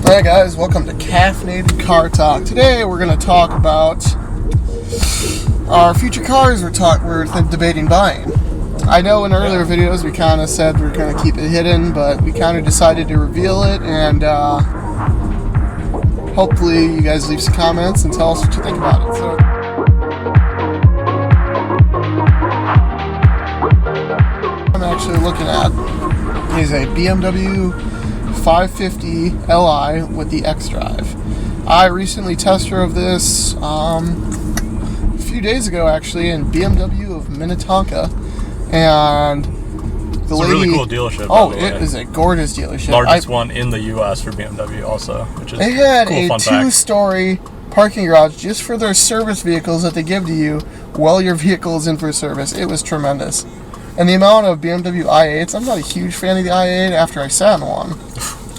Hey guys, welcome to Caffeinated Car Talk. Today we're going to talk about our future cars we're debating buying. I know in earlier videos we kind of said we're going to keep it hidden, but we kind of decided to reveal it, and hopefully you guys leave some comments and tell us what you think about it. So, I'm actually looking at is a BMW 550 Li with the X-Drive. I recently test drove this a few days ago, actually, in BMW of Minnetonka, and it's a really cool dealership. Oh, it is a gorgeous dealership. Largest one in the U.S. for BMW, also, which is they had cool, a fun fact. 2-story parking garage just for their service vehicles that they give to you while your vehicle is in for service. It was tremendous. And the amount of BMW i8s, I'm not a huge fan of the i8 after I sat in one.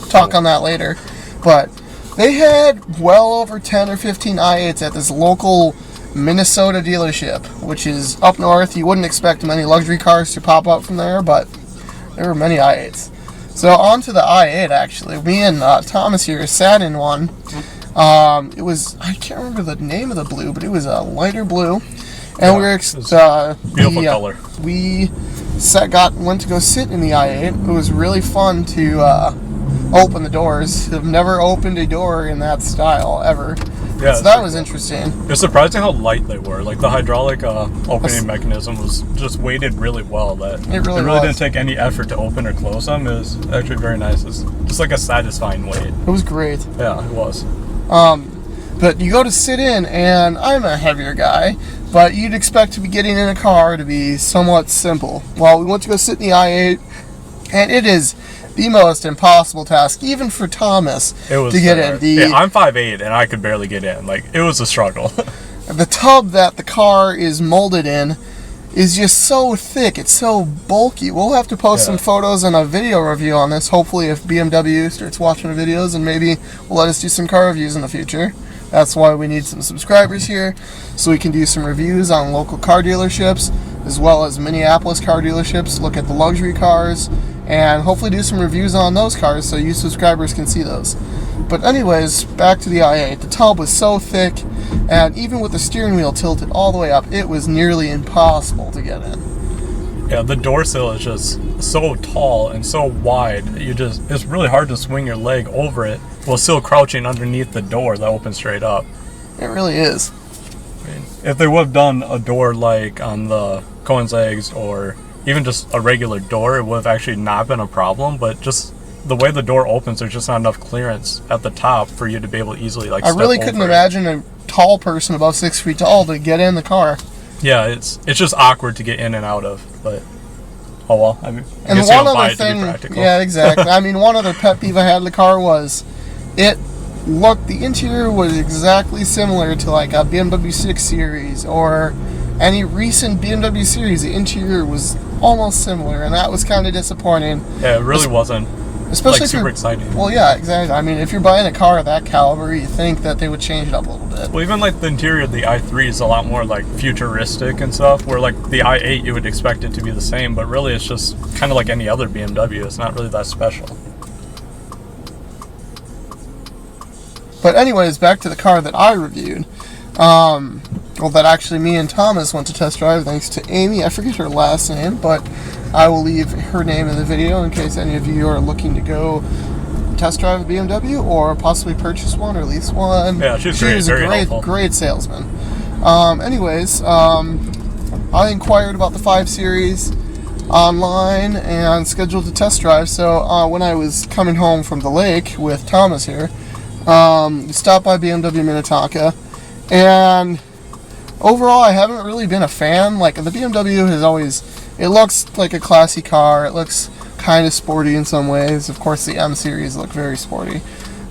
Talk on that later. But they had well over 10 or 15 i8s at this local Minnesota dealership, which is up north. You wouldn't expect many luxury cars to pop up from there, but there were many i8s. So on to the i8, actually. Me and Thomas here sat in one. It was, I can't remember the name of the blue, but it was a lighter blue. And beautiful color. We went to go sit in the i8. It was really fun to open the doors. I've never opened a door in that style ever. Yeah, so that was interesting. It's surprising how light they were. Like the hydraulic opening mechanism was just weighted really well. That it really didn't take any effort to open or close them. It was actually very nice. It's just like a satisfying weight. It was great. Yeah, it was. But you go to sit in, and I'm a heavier guy, but you'd expect to be getting in a car to be somewhat simple. Well, we went to go sit in the i8, and it is the most impossible task, even for Thomas, to get in. I'm 5'8", and I could barely get in. Like, it was a struggle. The tub that the car is molded in is just so thick. It's so bulky. We'll have to post some photos and a video review on this, hopefully, if BMW starts watching the videos, and maybe will let us do some car reviews in the future. That's why we need some subscribers here, so we can do some reviews on local car dealerships, as well as Minneapolis car dealerships, look at the luxury cars, and hopefully do some reviews on those cars so you subscribers can see those. But anyways, back to the i8. The tub was so thick, and even with the steering wheel tilted all the way up, it was nearly impossible to get in. Yeah, the door sill is just so tall and so wide. It's really hard to swing your leg over it while still crouching underneath the door that opens straight up. It really is. I mean, if they would have done a door like on the Cohen's Eggs, or even just a regular door, it would have actually not been a problem, but just the way the door opens, there's just not enough clearance at the top for you to be able to easily step over. I really couldn't imagine a tall person above 6 feet tall to get in the car. Yeah, it's just awkward to get in and out of, but oh well. I mean, I and guess one you don't buy other it to be thing, practical. yeah, exactly. I mean, one other pet peeve I had in the car was the interior was exactly similar to like a BMW 6 Series or any recent BMW series. The interior was almost similar, and that was kind of disappointing. Yeah, it really wasn't. Especially like super exciting. Well, yeah, exactly. I mean, if you're buying a car of that caliber, you think that they would change it up a little bit. Well, even like the interior of the i3 is a lot more like futuristic and stuff, where like the i8 you would expect it to be the same, but really it's just kind of like any other BMW. It's not really that special. But anyways, back to the car that I reviewed. That actually me and Thomas went to test drive, thanks to Amy. I forget her last name, but I will leave her name in the video in case any of you are looking to go test drive a BMW or possibly purchase one or lease one. Yeah, she was a great salesman. I inquired about the 5 Series online and scheduled a test drive. So when I was coming home from the lake with Thomas here, we stopped by BMW Minnetonka, and overall, I haven't really been a fan. Like, the BMW has always, it looks like a classy car. It looks kind of sporty in some ways. Of course, the M series look very sporty.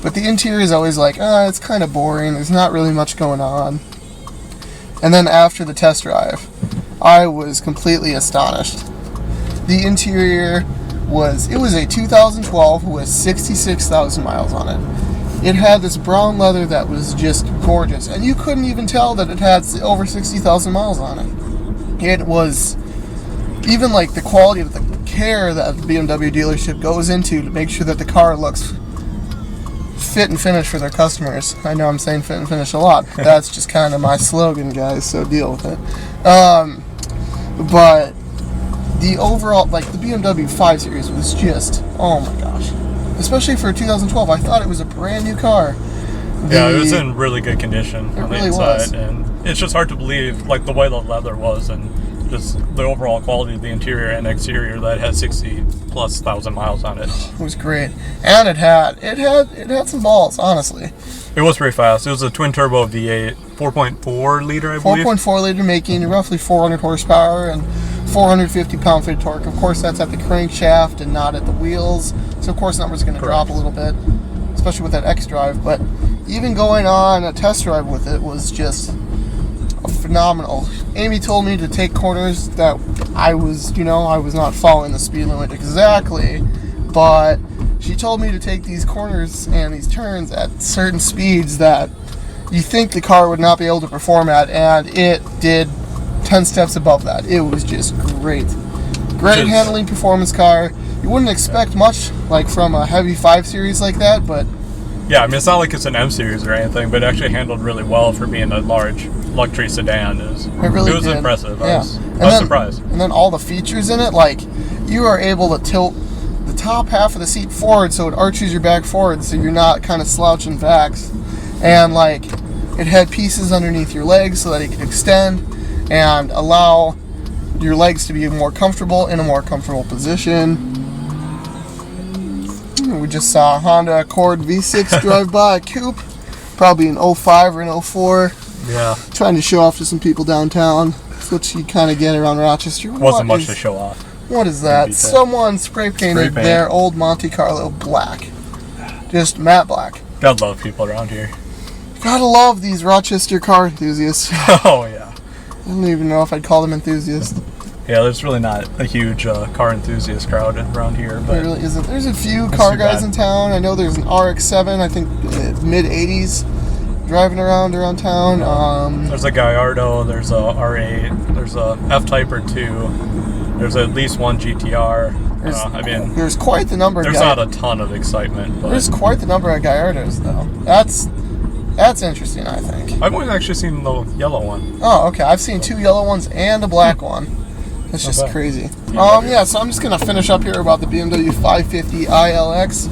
But the interior is always like, it's kind of boring. There's not really much going on. And then after the test drive, I was completely astonished. The interior was a 2012 with 66,000 miles on it. It had this brown leather that was just gorgeous, and you couldn't even tell that it had over 60,000 miles on it. It was even like the quality of the care that the BMW dealership goes into to make sure that the car looks fit and finish for their customers. I know I'm saying fit and finish a lot, but that's just kind of my slogan, guys, so deal with it. But the overall, like, the BMW 5 Series was just, oh my gosh. Especially for 2012, I thought it was a brand new car. Yeah, it was in really good condition on the really inside, was. and it's just hard to believe, like, the way the leather was and just the overall quality of the interior and exterior that had 60+ thousand miles on it. It was great, and it had some balls, honestly. It was pretty fast. It was a twin turbo V8, 4.4 liter, I believe. 4.4 liter, making roughly 400 horsepower and 450 pound-feet torque. Of course, that's at the crankshaft and not at the wheels, so of course numbers are going to drop a little bit, especially with that X-Drive. But even going on a test drive with it was just phenomenal. Amy told me to take corners that I was not following the speed limit exactly, but she told me to take these corners and these turns at certain speeds that you think the car would not be able to perform at, and it did 10 steps above that. It was just great. Great handling performance car. You wouldn't expect much like from a heavy 5 Series like that, but yeah, I mean, it's not like it's an M Series or anything, but it actually handled really well for being a large luxury sedan. It was impressive. Yeah. I was surprised. And then all the features in it, like, you are able to tilt the top half of the seat forward so it arches your back forward so you're not kind of slouching backs. And, like, it had pieces underneath your legs so that it could extend and allow your legs to be more comfortable in a more comfortable position. We just saw a Honda Accord V6 drive by, a coupe, probably an 05 or an 04. Yeah. Trying to show off to some people downtown. That's what you kind of get around Rochester. Wasn't much to show off. What is that? Someone spray painted their old Monte Carlo black. Just matte black. Gotta love people around here. Gotta love these Rochester car enthusiasts. Oh, yeah. I don't even know if I'd call them enthusiasts. Yeah, there's really not a huge car enthusiast crowd around here. But there really isn't. There's a few car guys in town. I know there's an RX-7, I think mid-80s, driving around town. There's a Gallardo, there's a R8, there's a F-Type or 2, there's at least one GTR. There's quite the number. There's not a ton of excitement. But there's quite the number of Gallardos, though. That's interesting, I think. I've only actually seen the yellow one. Oh, okay. I've seen 2 yellow ones and a black one. That's just crazy. Yeah, so I'm just going to finish up here about the BMW 550 ILX.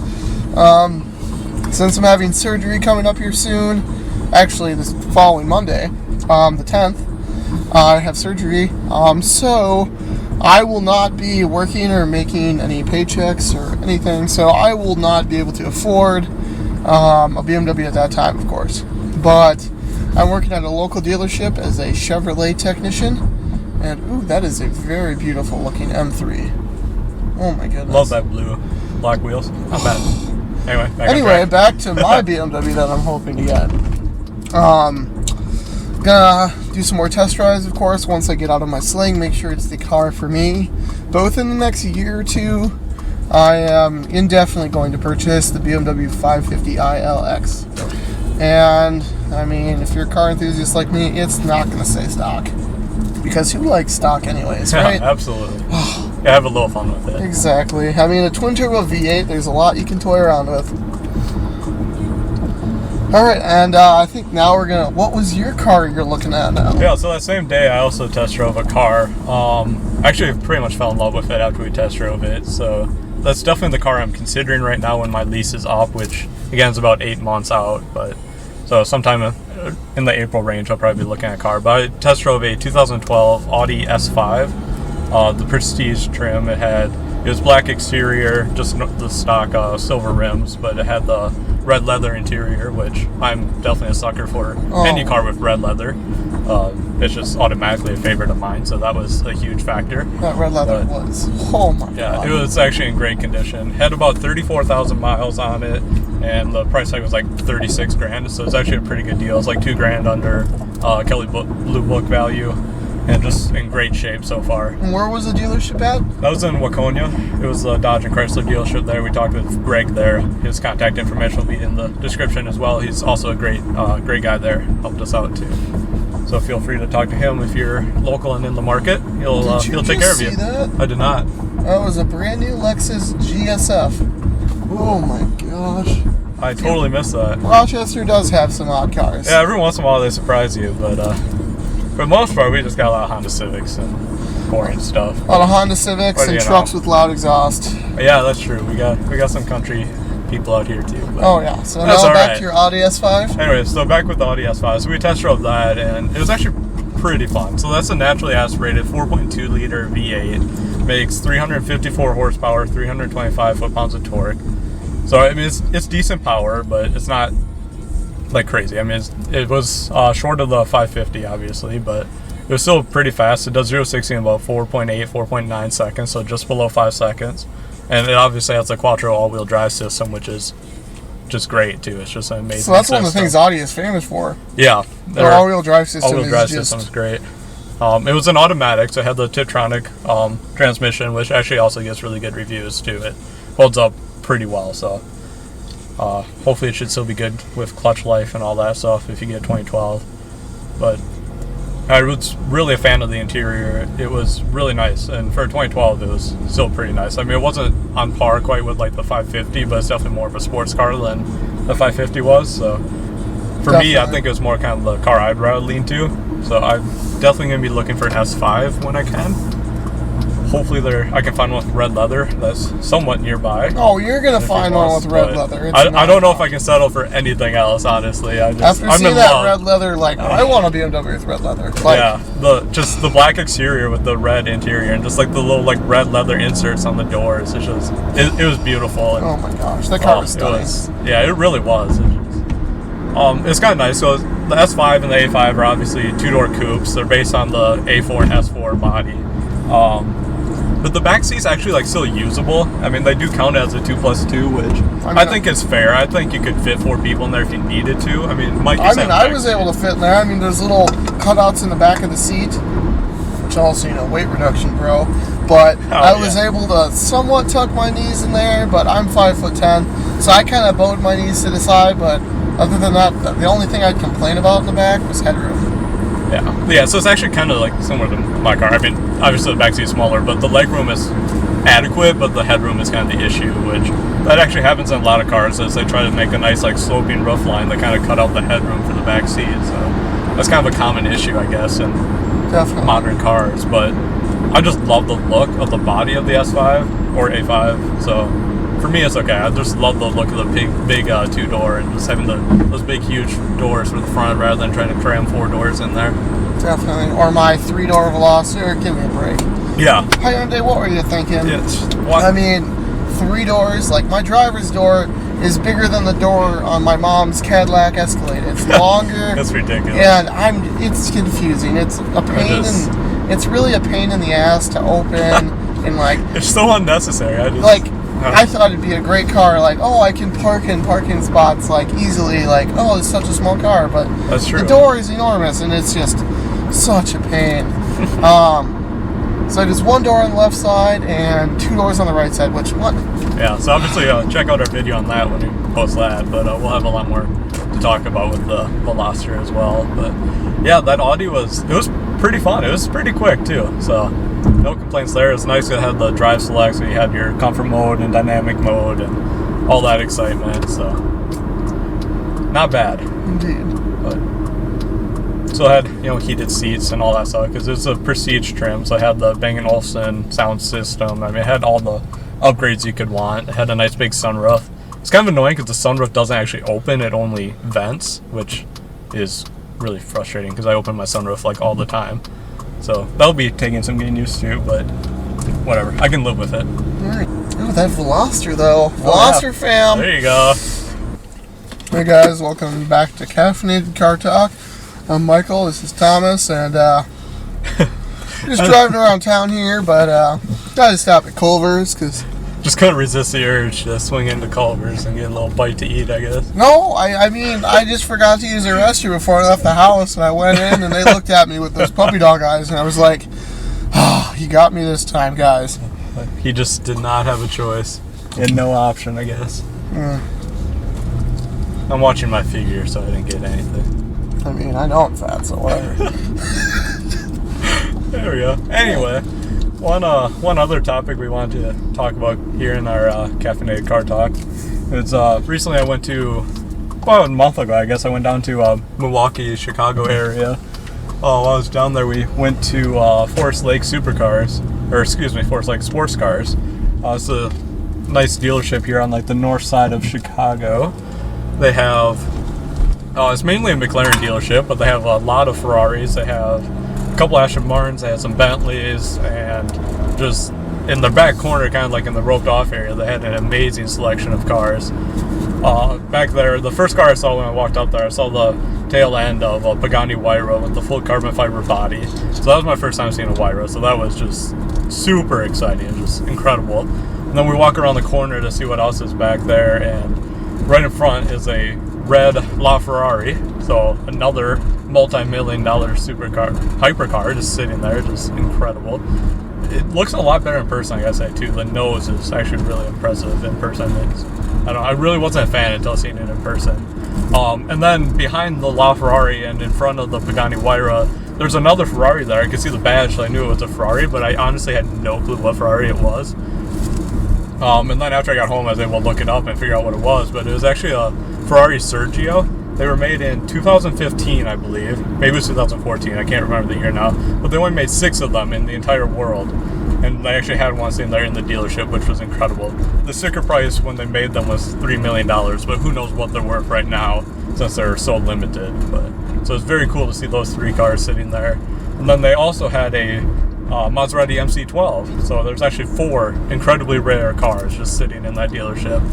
Since I'm having surgery coming up here soon, actually this following Monday, the 10th, I have surgery. So I will not be working or making any paychecks or anything, so I will not be able to afford a BMW at that time, of course. But I'm working at a local dealership as a Chevrolet technician. And, ooh, that is a very beautiful looking M3. Oh my goodness. Love that blue black wheels. Not bad. Anyway, back to my BMW that I'm hoping to get. Gonna do some more test drives, of course, once I get out of my sling, make sure it's the car for me. Both in the next year or two, I am indefinitely going to purchase the BMW 550 ILX. And, I mean, if you're a car enthusiast like me, it's not going to say stock. Because who likes stock anyways, right? Yeah, absolutely. Yeah, have a little fun with it. Exactly. I mean, a twin-turbo V8, there's a lot you can toy around with. Alright, and I think now we're going to... What was your car you're looking at now? Yeah, so that same day I also test drove a car. Actually, I pretty much fell in love with it after we test drove it. So that's definitely the car I'm considering right now when my lease is up, which, again, is about 8 months out. But so sometime in the April range, I'll probably be looking at a car. But I test drove a 2012 Audi S5, the Prestige trim. It was black exterior, just the stock silver rims, but it had the red leather interior, which I'm definitely a sucker for. Any car with red leather. It's just automatically a favorite of mine, so that was a huge factor. That red leather was. Oh my god. Yeah, it was actually in great condition. Had about 34,000 miles on it, and the price tag was like 36 grand, so it's actually a pretty good deal. It's like 2 grand under Kelley Blue Book value, and just in great shape so far. And where was the dealership at? That was in Waconia. It was the Dodge and Chrysler dealership there. We talked with Greg there. His contact information will be in the description as well. He's also a great guy there. Helped us out too. So feel free to talk to him if you're local and in the market. He'll take care of you. That? I did not. That was a brand new Lexus GSF. Oh my gosh. I totally missed that. Rochester does have some odd cars. Yeah, every once in a while they surprise you, but for the most part, we just got a lot of Honda Civics and boring stuff. A lot of Honda Civics and trucks with loud exhaust. Yeah, that's true. We got some country people out here too. Oh yeah. So now back to your Audi S5. Anyway, so back with the Audi S5. So we test drove that, and it was actually pretty fun. So that's a naturally aspirated 4.2 liter V8. Makes 354 horsepower, 325 foot-pounds of torque. So I mean, it's decent power, but it's not like crazy. I mean, it was short of the 550, obviously, but it was still pretty fast. It does 0-60 in about 4.8, 4.9 seconds, so just below 5 seconds. And it obviously has a quattro all-wheel drive system, which is just great too. It's just an amazing. So that's one of the things Audi is famous for. Yeah, their all-wheel drive system. All-wheel drive system is great. It was an automatic, so it had the Tiptronic transmission, which actually also gets really good reviews too. It holds up pretty well, so hopefully it should still be good with clutch life and all that stuff if you get 2012. But I was really a fan of the interior. It was really nice, and for 2012 it was still pretty nice. I mean, it wasn't on par quite with like the 550, but it's definitely more of a sports car than the 550 was. So for me, I think it was more kind of the car I'd rather lean to. So I'm definitely going to be looking for an S5 when I can. Hopefully I can find one with red leather that's somewhat nearby. Oh, you're going to find one with red leather. I don't know if I can settle for anything else, honestly. After seeing that red leather, like, I want a BMW with red leather. Like, yeah, just the black exterior with the red interior and just like the little like red leather inserts on the doors. It's just, it was beautiful. And, oh my gosh, that car was stunning. It really was. It's kind of nice. So the S5 and the A5 are obviously two-door coupes. They're based on the A4 and S4 body. But the back seat's actually like still usable. I mean, they do count as a 2+2, which I think is fair. I think you could fit 4 people in there if you needed to. I mean, I was able to fit in there. I mean, there's little cutouts in the back of the seat, which also, weight reduction, bro. But I was able to somewhat tuck my knees in there. But I'm 5'10", so I kind of bowed my knees to the side. But other than that, the only thing I'd complain about in the back was headroom. Yeah, so it's actually kind of like similar to my car. I mean, obviously the backseat is smaller, but the legroom is adequate, but the headroom is kind of the issue, which that actually happens in a lot of cars as they try to make a nice like sloping roof line that kind of cut out the headroom for the backseat. So that's kind of a common issue, I guess, in modern cars. But I just love the look of the body of the S5 or A5. So for me, it's okay. I just love the look of the big two-door and just having those big, huge doors for the front rather than trying to cram 4 doors in there. Definitely. Or my 3-door Veloster. Give me a break. Yeah. Hyundai, what were you thinking? I mean, 3 doors. Like, my driver's door is bigger than the door on my mom's Cadillac Escalade. It's longer. That's ridiculous. And it's confusing. It's a pain it's really a pain in the ass to open and like it's so unnecessary. I thought it'd be a great car, like, oh, I can park in parking spots, like, easily, like, oh, it's such a small car, but that's true. The door is enormous, and it's just such a pain. So there's 1 door on the left side and 2 doors on the right side, Yeah, so obviously check out our video on that when we post that, but we'll have a lot more to talk about with the Veloster as well. But yeah, that Audi was pretty fun. It was pretty quick too, so no complaints there. It's nice to have the drive select, so you have your comfort mode and dynamic mode and all that excitement. So not bad. Indeed. But so I had heated seats and all that stuff because it's a prestige trim. So I had the Bang & Olufsen sound system. I mean, it had all the upgrades you could want. It had a nice big sunroof. It's kind of annoying because the sunroof doesn't actually open; it only vents, which is really frustrating because I open my sunroof like all the time. So that'll be taking some getting used to, but whatever. I can live with it. Alright. Oh, that Veloster though. Veloster fam. There you go. Hey guys, welcome back to Caffeinated Car Talk. I'm Michael, this is Thomas, and just driving around town here, but gotta stop at Culver's because just couldn't resist the urge to swing into Culver's and get a little bite to eat, I guess. No, I mean, I just forgot to use their restroom before I left the house, and I went in, and they looked at me with those puppy dog eyes, and I was like, oh, you got me this time, guys. He just did not have a choice. He had no option, I guess. I'm watching my figure, so I didn't get anything. I mean, I know I'm fat, so whatever. There we go. Anyway. One other topic we wanted to talk about here in our Caffeinated Car Talk It's recently I went to, about a month ago, I guess I went down to Milwaukee, Chicago area. While I was down there, we went to Forest Lake Supercars, or excuse me, Forest Lake Sports Cars. It's a nice dealership here on like the north side of Chicago. They have, it's mainly a McLaren dealership, but they have a lot of Ferraris. They have a couple Aston Martins, they have some Bentleys, and just in the back corner, kind of like in the roped off area, they had an amazing selection of cars. Back there, the first car I saw when I walked up there, I saw the tail end of a Pagani Huayra with the full carbon fiber body. So that was my first time seeing a Huayra, so that was just super exciting, just incredible. And then we walk around the corner to see what else is back there, and right in front is a red LaFerrari, so another multi-million-dollar hypercar just sitting there, just incredible. It looks a lot better in person, I gotta say, too. The nose is actually really impressive in person. I really wasn't a fan until seeing it in person. And then behind the LaFerrari and in front of the Pagani Huayra, there's another Ferrari there. I could see the badge, so I knew it was a Ferrari, but I honestly had no clue what Ferrari it was. And then after I got home, I was able to look it up and figure out what it was, but it was actually a Ferrari Sergio. They were made in 2015, I believe. Maybe it was 2014. I can't remember the year now. But they only made 6 of them in the entire world. And they actually had one sitting there in the dealership, which was incredible. The sticker price when they made them was $3 million, but who knows what they're worth right now since they're so limited. So it's very cool to see those 3 cars sitting there. And then they also had a Maserati MC12. So there's actually 4 incredibly rare cars just sitting in that dealership,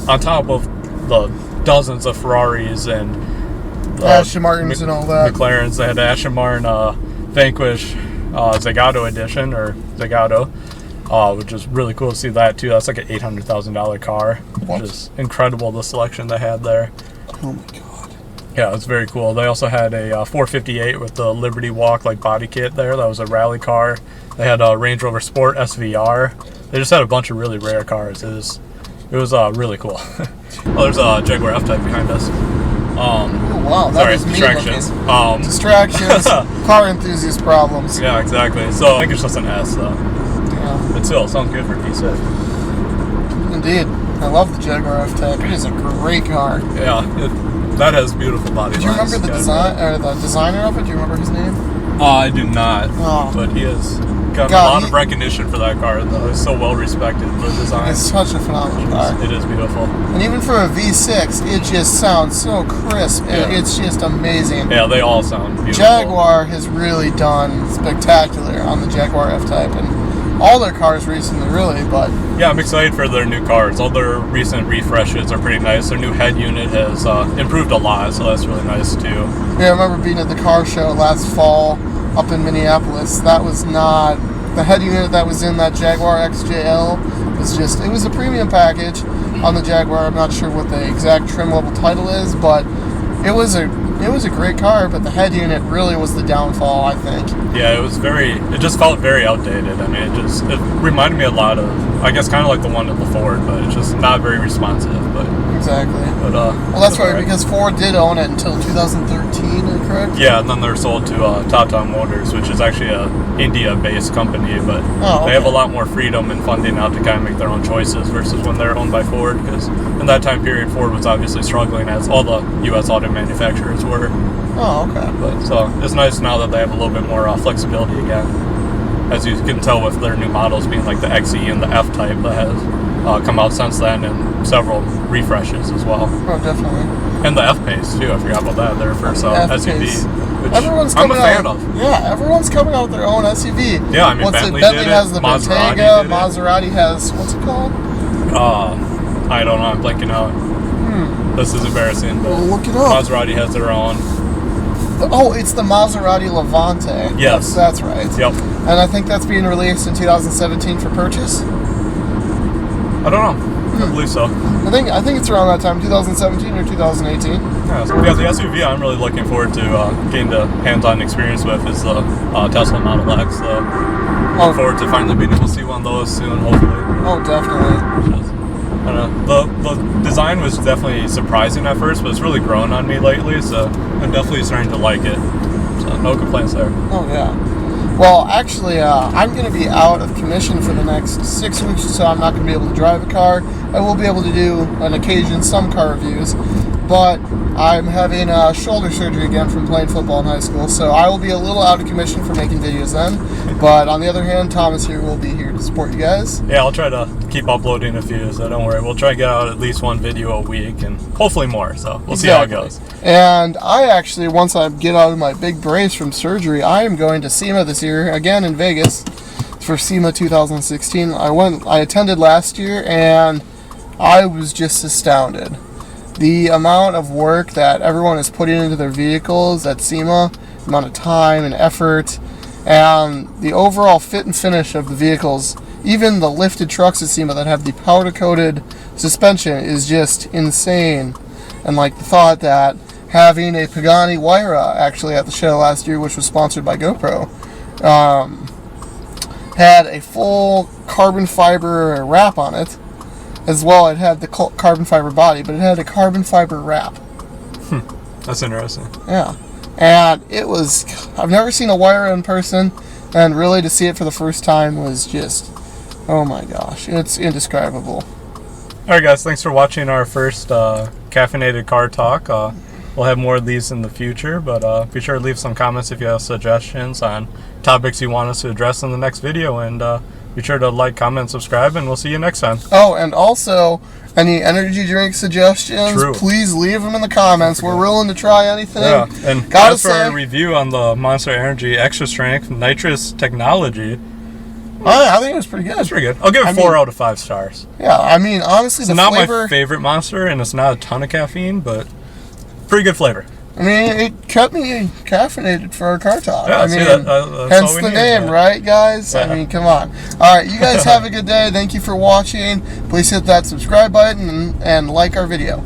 on top of the dozens of Ferraris and Aston Martins and all that. McLarens. They had the Aston Martin Vanquish Zagato edition, or Zagato, which is really cool to see that too. That's like an $800,000 car, which is incredible, the selection they had there. Oh my god. Yeah, it's very cool. They also had a 458 with the Liberty Walk like body kit there. That was a rally car. They had a Range Rover Sport SVR. They just had a bunch of really rare cars. It was really cool. Oh, there's a Jaguar F-Type behind us. Oh wow, that was me distractions. looking. Distractions, car enthusiast problems. Yeah, exactly. So I think it's just an S though. Yeah. But still, sounds good for P6. Indeed. I love the Jaguar F-Type. It is a great car. Yeah, that has beautiful body lines. Do you remember the designer of it? Do you remember his name? I do not. Oh. But he has got a lot of recognition for that car, though. It's so well respected, the design. It's such a phenomenal car. It is beautiful. And even for a V6, it just sounds so crisp, and it's just amazing. Yeah, they all sound beautiful. Jaguar has really done spectacular on the Jaguar F-Type, and all their cars recently, really, but... Yeah, I'm excited for their new cars. All their recent refreshes are pretty nice. Their new head unit has improved a lot, so that's really nice, too. Yeah, I remember being at the car show last fall up in Minneapolis. That was not... The head unit that was in that Jaguar XJL was just... It was a premium package on the Jaguar. I'm not sure what the exact trim level title is, but it was a great car, but the head unit really was the downfall, I think. Yeah, it just felt very outdated. I mean, it reminded me a lot of, I guess, kind of like the one at the Ford, but it's just not very responsive. But exactly. But well, that's right, because Ford did own it until 2013, correct? Yeah, and then they're sold to Tata Motors, which is actually a India-based company, but they have a lot more freedom and funding now to kind of make their own choices versus when they're owned by Ford, because in that time period, Ford was obviously struggling, as all the U.S. auto manufacturers were. Oh, okay. But so it's nice now that they have a little bit more flexibility again, as you can tell with their new models being like the XE and the F-Type that has come out since then, and several refreshes as well. Oh, definitely. And the F-Pace too. I forgot about that. Their first SUV, which I'm a fan of. Yeah, everyone's coming out with their own SUV. Yeah, I mean, Bentley has the Maserati Bottega. Maserati has, what's it called? I don't know. I'm blanking out. This is embarrassing. But look it up. Maserati has their own. Oh, it's the Maserati Levante. Yes. That's right. Yep. And I think that's being released in 2017 for purchase? I don't know. I believe so. I think it's around that time, 2017 or 2018. Yeah, the SUV I'm really looking forward to getting the hands-on experience with is the Tesla Model X. Look forward to finally being able to see one of those soon, hopefully. Oh, definitely. I don't know. The design was definitely surprising at first, but it's really grown on me lately, so I'm definitely starting to like it. So no complaints there. Oh, yeah. Well, actually, I'm going to be out of commission for the next 6 weeks, so I'm not going to be able to drive a car. I will be able to do on occasion some car reviews, but I'm having shoulder surgery again from playing football in high school, so I will be a little out of commission for making videos then. But on the other hand, Thomas here will be here to support you guys. Yeah, I'll try to keep uploading a few, so don't worry. We'll try to get out at least one video a week, and hopefully more, so we'll see how it goes. And I actually, once I get out of my big brace from surgery, I am going to SEMA this year, again in Vegas, for SEMA 2016. I attended last year, and I was just astounded. The amount of work that everyone is putting into their vehicles at SEMA, the amount of time and effort, and the overall fit and finish of the vehicles, even the lifted trucks at SEMA that have the powder-coated suspension, is just insane. And like the thought that having a Pagani Huayra actually at the show last year, which was sponsored by GoPro, had a full carbon fiber wrap on it. As well, it had the carbon fiber body, but it had a carbon fiber wrap. That's interesting. Yeah. And it was, I've never seen a Huayra in person, and really to see it for the first time was just, oh my gosh, it's indescribable. Alright guys, thanks for watching our first Caffeinated Car Talk. We'll have more of these in the future, but be sure to leave some comments if you have suggestions on topics you want us to address in the next video, and be sure to like, comment, subscribe, and we'll see you next time. Oh, and also, any energy drink suggestions, please leave them in the comments. We're willing to try anything. Yeah, and as for a review on the Monster Energy Extra Strength Nitrous Technology, I think it was pretty good. It's pretty good. I'll give it 4 out of 5 stars. Yeah, I mean, honestly, it's not my favorite Monster, and it's not a ton of caffeine, but pretty good flavor. I mean, it kept me caffeinated for our car talk. Yeah, I mean, hence the name, right, guys? Yeah. I mean, come on. All right, you guys have a good day. Thank you for watching. Please hit that subscribe button and like our video.